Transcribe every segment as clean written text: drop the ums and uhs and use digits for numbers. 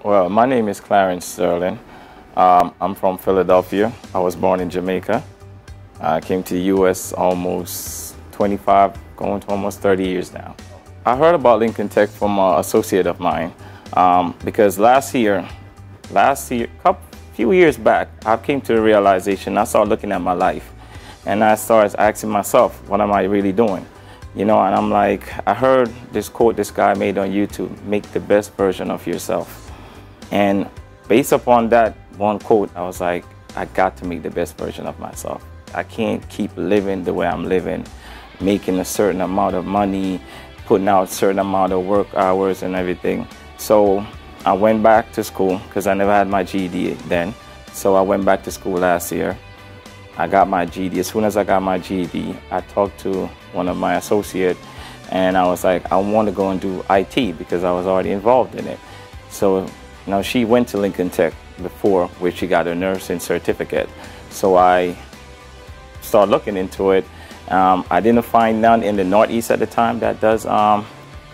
Well, my name is Clarence Sterling. I'm from Philadelphia. I was born in Jamaica. I came to the U.S. almost 25, going to almost 30 years now. I heard about Lincoln Tech from an associate of mine because last year, few years back, I came to the realization, I started looking at my life, and I started asking myself, what am I really doing? You know, and I'm like, I heard this quote this guy made on YouTube, make the best version of yourself. And based upon that one quote, I was like, I got to make the best version of myself. I can't keep living the way I'm living, making a certain amount of money, putting out a certain amount of work hours and everything. So I went back to school because I never had my GED then. So I went back to school last year. I got my GED. As soon as I got my GED, I talked to one of my associates and I was like, I want to go and do IT because I was already involved in it. So now she went to Lincoln Tech before, where she got a nursing certificate. So I started looking into it. I didn't find none in the Northeast at the time that does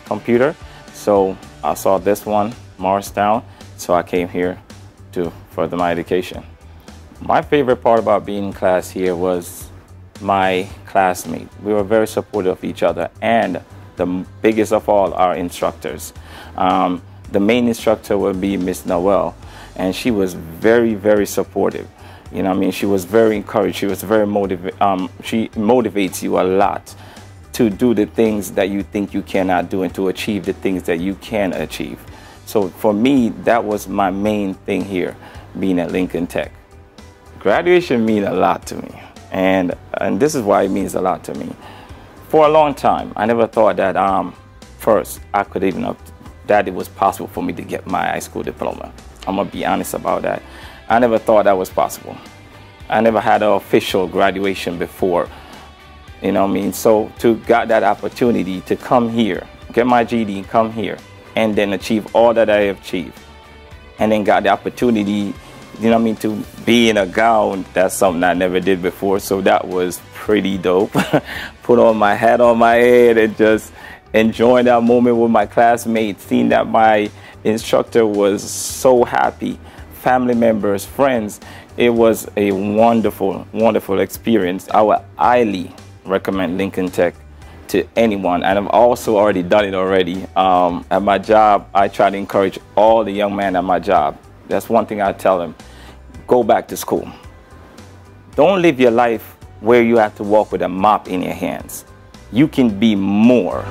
computer. So I saw this one, Moorestown. So I came here to further my education. My favorite part about being in class here was my classmate. We were very supportive of each other, and the biggest of all, our instructors. The main instructor would be Miss Noel, and she was very, very supportive. You know what I mean? She was very encouraged. She was very she motivates you a lot to do the things that you think you cannot do and to achieve the things that you can achieve. So for me, that was my main thing here, being at Lincoln Tech. Graduation means a lot to me, and this is why it means a lot to me. For a long time, I never thought that first I could even that it was possible for me to get my high school diploma. I'm gonna be honest about that. I never thought that was possible. I never had an official graduation before, you know what I mean? So to get that opportunity to come here, get my GED and come here, and then achieve all that I have achieved, and then got the opportunity, you know what I mean, to be in a gown, that's something I never did before, so that was pretty dope. Put on my hat on my head and just enjoying that moment with my classmates, seeing that my instructor was so happy, family members, friends. It was a wonderful, wonderful experience. I would highly recommend Lincoln Tech to anyone, and I've also already done it already. At my job, I try to encourage all the young men at my job. That's one thing I tell them. Go back to school. Don't live your life where you have to walk with a mop in your hands. You can be more.